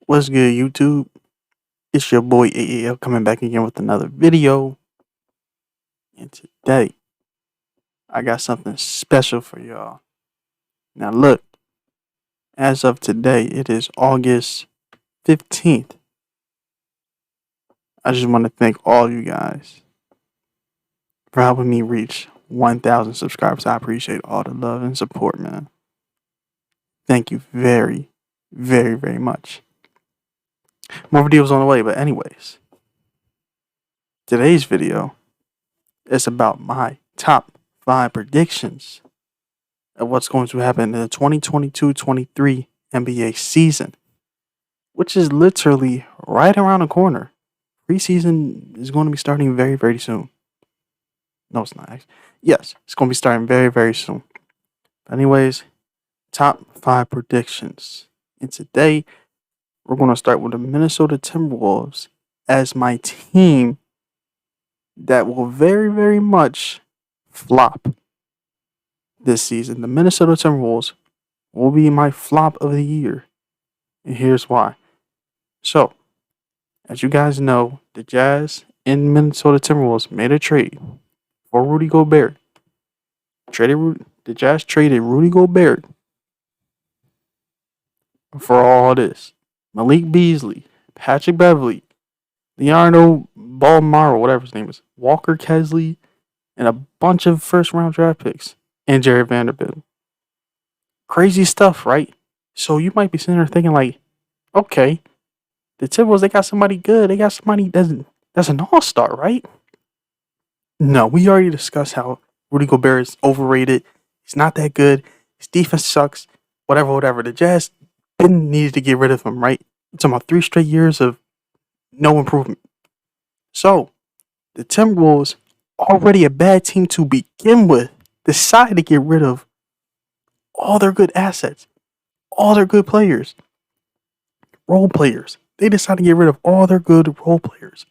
What's good, YouTube? It's your boy AAL coming back again with another video. And today, I got something special for y'all. Now, look, as of today, it is August 15th. I just want to thank all you guys for helping me reach 1,000 subscribers. I appreciate all the love and support, man. Thank you very, very, very much. More videos on the way, but anyways, today's video is about my top 5 predictions of what's going to happen in the 2022-23 NBA season, which is literally right around the corner. Preseason is going to be starting very, very soon. No, it's not. Yes, it's going to be starting very, very soon. But anyways, top 5 predictions. And today, we're going to start with the Minnesota Timberwolves as my team that will very, very much flop this season. The Minnesota Timberwolves will be my flop of the year. And here's why. So, as you guys know, the Jazz and Minnesota Timberwolves made a trade for Rudy Gobert. The Jazz traded Rudy Gobert for all this. Malik Beasley, Patrick Beverley, Leonardo Balmaro, whatever his name is, Walker Kesley, and a bunch of first-round draft picks, and Jared Vanderbilt. Crazy stuff, right? So you might be sitting there thinking like, okay, the Timberwolves, they got somebody good. They got somebody that's an all-star, right? No, we already discussed how Rudy Gobert is overrated. He's not that good. His defense sucks. Whatever. The Jazz needed to get rid of him, right? We're talking about 3 straight years of no improvement. So, the Timberwolves, already a bad team to begin with, decided to get rid of all their good assets, all their good players, role players. They decided to get rid of all their good role players.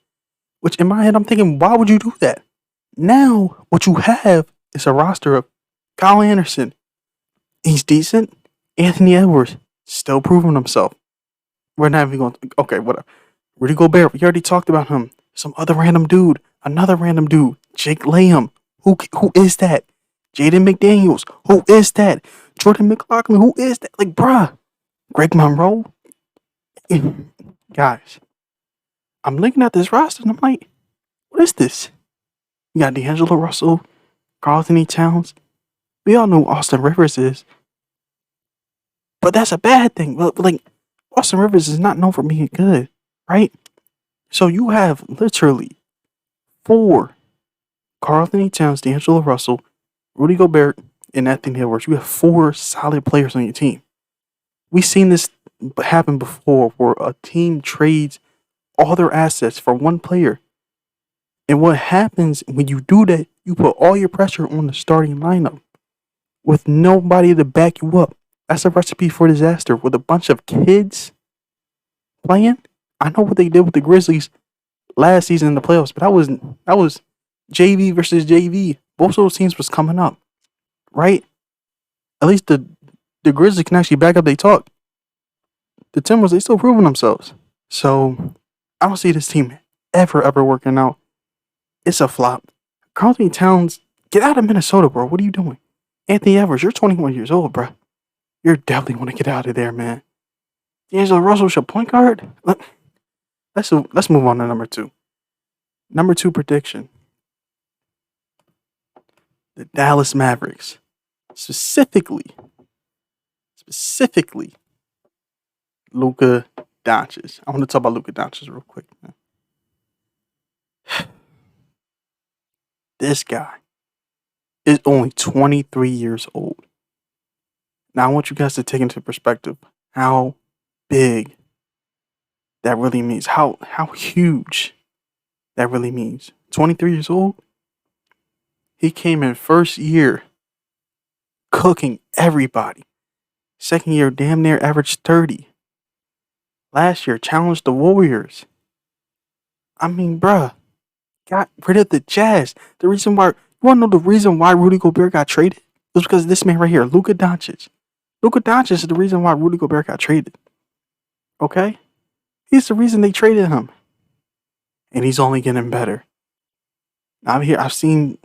Which in my head, I'm thinking, why would you do that? Now, what you have is a roster of Kyle Anderson. He's decent. Anthony Edwards, still proving himself. We're not even going to, okay, whatever. Rudy Gobert, we already talked about him. Some other random dude, another random dude, Jake Layham. Who is that? Jaden McDaniels, who is that? Jordan McLaughlin, who is that? Like, bruh. Greg Monroe. Guys, I'm looking at this roster and I'm like, what is this? You got D'Angelo Russell, Karl Anthony Towns. We all know who Austin Rivers is. But that's a bad thing. Like, Austin Rivers is not known for being good, right? So you have literally 4 Karl Anthony Towns, D'Angelo Russell, Rudy Gobert, and Anthony Edwards. You have 4 solid players on your team. We've seen this happen before where a team trades all their assets for one player. And what happens when you do that, you put all your pressure on the starting lineup with nobody to back you up. That's a recipe for disaster with a bunch of kids playing. I know what they did with the Grizzlies last season in the playoffs, but that was JV versus JV. Both of those teams was coming up, right? At least the Grizzlies can actually back up their talk. The Timberwolves, they still proving themselves. So I don't see this team ever working out. It's a flop. Karl Anthony Towns, get out of Minnesota, bro. What are you doing? Anthony Edwards, you're 21 years old, bro. You're definitely want to get out of there, man. D'Angelo Russell's your point guard? Let's move on to number 2. Number 2 prediction. The Dallas Mavericks. Specifically, Luka Doncic. I want to talk about Luka Doncic real quick, man. This guy is only 23 years old. Now, I want you guys to take into perspective how big that really means, how huge that really means. 23 years old, he came in first year cooking everybody. Second year, damn near averaged 30. Last year, challenged the Warriors. I mean, bruh, got rid of the Jazz. The reason why, you want to know the reason why Rudy Gobert got traded? It was because of this man right here, Luka Doncic. Luka Doncic is the reason why Rudy Gobert got traded. Okay? He's the reason they traded him. And he's only getting better. I've seen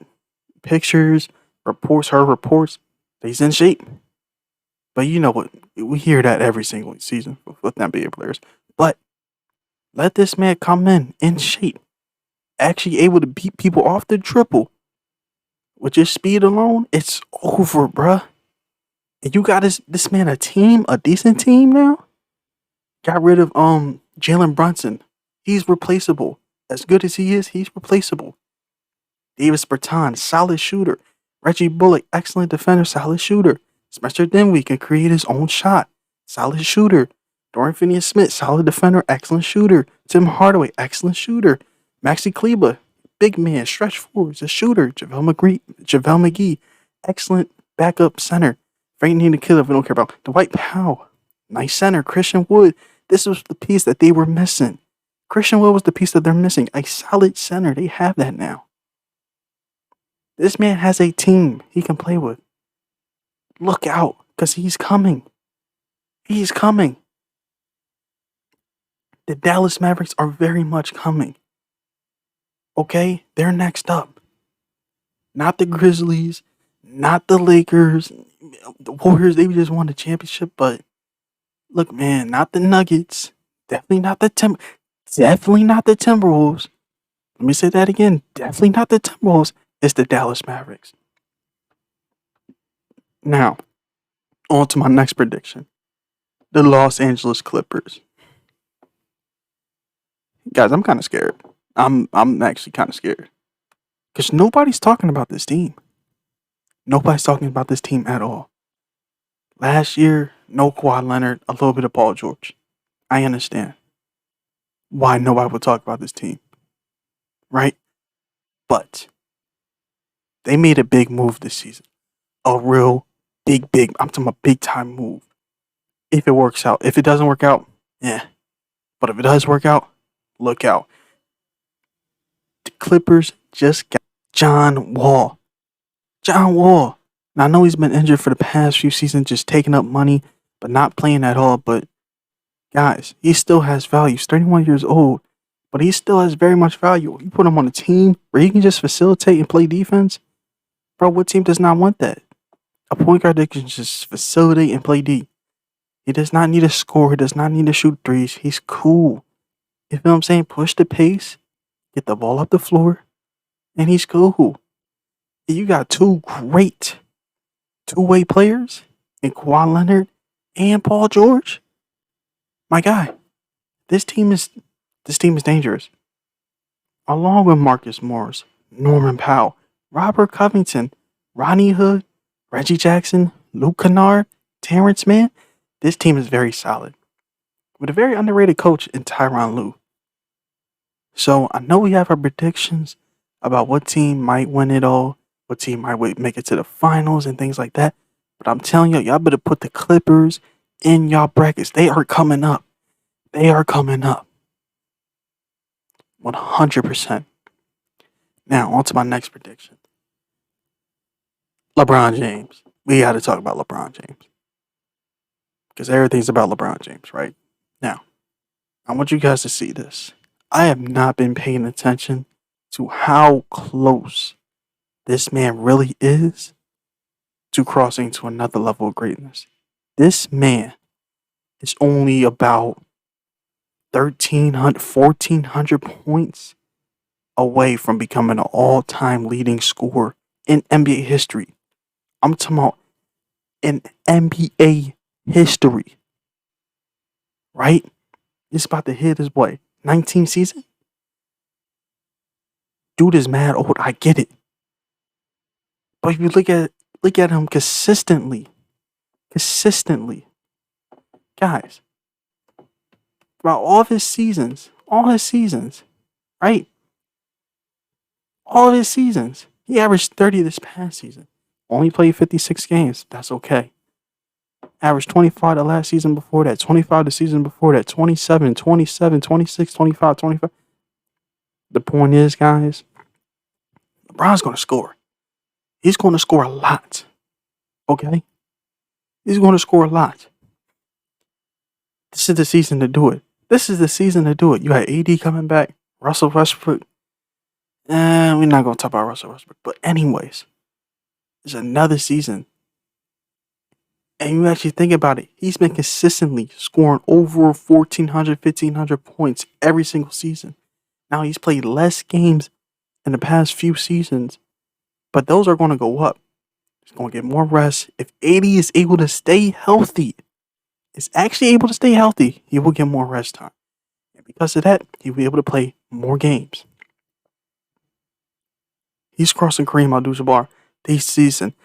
pictures, heard reports that he's in shape. But you know what? We hear that every single season with NBA players. But let this man come in shape, actually able to beat people off the dribble. With your speed alone, it's over, bruh. And you got this man a decent team now? Got rid of Jalen Brunson. He's replaceable. As good as he is, he's replaceable. Davis Bertans, solid shooter. Reggie Bullock, excellent defender, solid shooter. Spencer Dinwiddie can create his own shot. Solid shooter. Dorian Finney-Smith, solid defender, excellent shooter. Tim Hardaway, excellent shooter. Maxi Kleber, big man, stretch forwards, a shooter. JaVale McGee, excellent backup center. Frank Ntilikina, we don't care about. Dwight Powell, nice center. Christian Wood, this was the piece that they were missing. Christian Wood was the piece that they're missing. A solid center. They have that now. This man has a team he can play with. Look out, because he's coming. He's coming. The Dallas Mavericks are very much coming. Okay? They're next up. Not the Grizzlies, not the Lakers, the Warriors, they just won the championship, but look, man, not the Nuggets. Definitely not the Timberwolves. Let me say that again. Definitely not the Timberwolves. It's the Dallas Mavericks. Now, on to my next prediction. The Los Angeles Clippers. Guys, I'm kind of scared. I'm actually kind of scared. Because nobody's talking about this team. Nobody's talking about this team at all. Last year, no Kawhi Leonard, a little bit of Paul George. I understand why nobody would talk about this team. Right? But they made a big move this season. A real big, I'm talking about big time move. If it works out. If it doesn't work out, yeah. But if it does work out, look out. The Clippers just got John Wall. John Wall. Now, I know he's been injured for the past few seasons, just taking up money, but not playing at all. But, guys, he still has value. He's 31 years old, but he still has very much value. You put him on a team where he can just facilitate and play defense. Bro, what team does not want that? A point guard that can just facilitate and play D. He does not need to score. He does not need to shoot threes. He's cool. You feel what I'm saying? Push the pace, get the ball up the floor, and he's cool. You got two great two-way players in Kawhi Leonard and Paul George. My guy, this team is dangerous. Along with Marcus Morris, Norman Powell, Robert Covington, Ronnie Hood, Reggie Jackson, Luke Kennard, Terrence Mann, this team is very solid. With a very underrated coach in Tyronn Lue. So I know we have our predictions about what team might win it all, what team might make it to the finals and things like that. But I'm telling y'all better put the Clippers in y'all brackets. They are coming up. They are coming up. 100%. Now, on to my next prediction. LeBron James. We got to talk about LeBron James. Because everything's about LeBron James, right? Now, I want you guys to see this. I have not been paying attention to how close this man really is to crossing to another level of greatness. This man is only about 1,400 points away from becoming an all-time leading scorer in NBA history. I'm talking about in NBA history. Right? It's about to hit his, 19th season? Dude is mad old. I get it. But if you look at him consistently, guys, throughout all his seasons, right? All of his seasons, he averaged 30 this past season. Only played 56 games. That's okay. Averaged 25 the last season before that, 25 the season before that, 27, 27, 26, 25, 25. The point is, guys, LeBron's going to score. He's going to score a lot. Okay? He's going to score a lot. This is the season to do it. This is the season to do it. You had AD coming back, Russell Westbrook. We're not going to talk about Russell Westbrook. But anyways, it's another season. And you actually think about it, he's been consistently scoring over 1,400, 1,500 points every single season. Now, he's played less games in the past few seasons, but those are going to go up. He's going to get more rest. If AD is able to stay healthy, he will get more rest time. And because of that, he'll be able to play more games. He's crossing Kareem Abdul-Jabbar this season.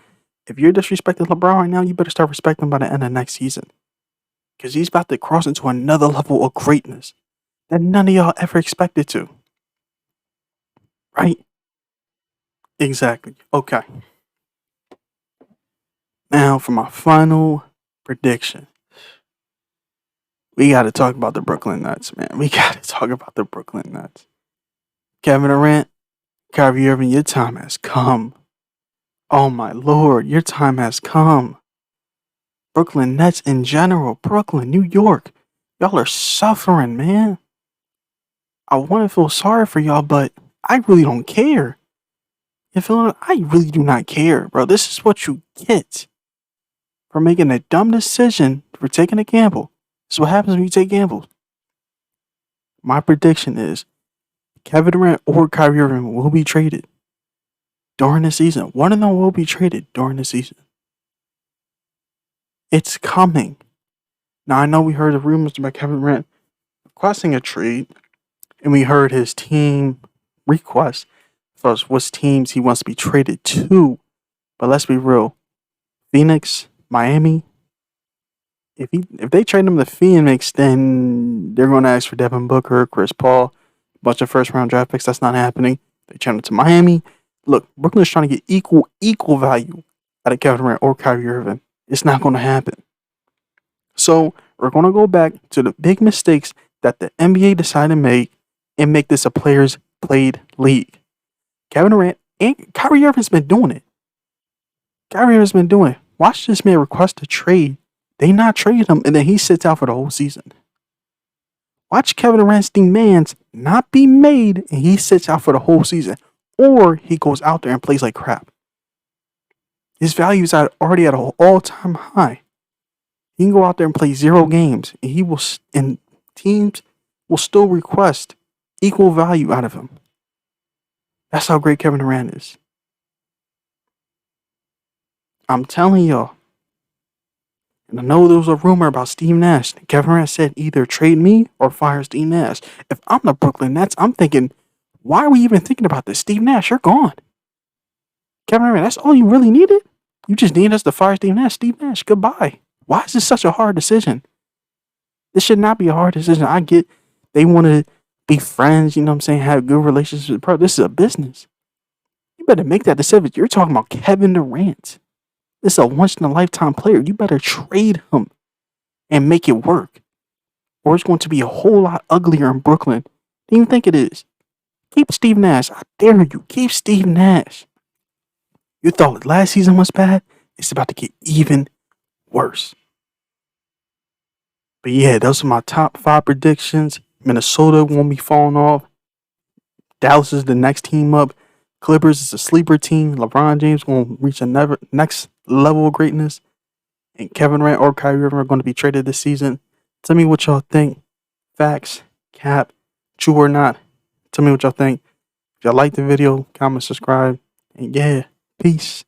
If you're disrespecting LeBron right now, you better start respecting him by the end of next season. Because he's about to cross into another level of greatness that none of y'all ever expected to. Right? Exactly. Okay. Now for my final prediction. We got to talk about the Brooklyn Nets, man. We got to talk about the Brooklyn Nets. Kevin Durant, Kyrie Irving, your time has come. Oh my Lord, your time has come. Brooklyn Nets in general, Brooklyn, New York, y'all are suffering, man. I want to feel sorry for y'all, but I really don't care. You feel me? I really do not care, bro. This is what you get for making a dumb decision, for taking a gamble. This is what happens when you take gambles. My prediction is Kevin Durant or Kyrie Irving will be traded during the season. One of them will be traded during the season. It's coming. Now, I know we heard the rumors about Kevin Durant requesting a trade, and we heard his team request for what teams he wants to be traded to. But let's be real. Phoenix, Miami. If they trade him to Phoenix, then they're going to ask for Devin Booker, Chris Paul, a bunch of first-round draft picks. That's not happening. They trade him to Miami. Look, Brooklyn's trying to get equal value out of Kevin Durant or Kyrie Irving. It's not going to happen. So we're going to go back to the big mistakes that the NBA decided to make and make this a players played league. Kevin Durant and Kyrie Irving's been doing it. Watch this man request a trade. They not trade him, and then he sits out for the whole season. Watch Kevin Durant's demands not be made, and he sits out for the whole season. Or he goes out there and plays like crap. His value is already at an all-time high. He can go out there and play 0 games, and teams will still request equal value out of him. That's how great Kevin Durant is. I'm telling y'all. And I know there was a rumor about Steve Nash. Kevin Durant said either trade me or fire Steve Nash. If I'm the Brooklyn Nets, I'm thinking, why are we even thinking about this? Steve Nash, you're gone. Kevin Durant, that's all you really needed? You just need us to fire Steve Nash. Steve Nash, goodbye. Why is this such a hard decision? This should not be a hard decision. I get they want to be friends, you know what I'm saying, have good relationships. Bro, this is a business. You better make that decision. You're talking about Kevin Durant. This is a once-in-a-lifetime player. You better trade him and make it work. Or it's going to be a whole lot uglier in Brooklyn than you think it is. Keep Steve Nash. I dare you. Keep Steve Nash. You thought last season was bad? It's about to get even worse. But yeah, those are my top 5 predictions. Minnesota won't be falling off. Dallas is the next team up. Clippers is a sleeper team. LeBron James going to reach a next level of greatness. And Kevin Durant or Kyrie Irving are going to be traded this season. Tell me what y'all think. Facts, cap, true or not. Tell me what y'all think. If y'all like the video, comment, subscribe. And yeah, peace.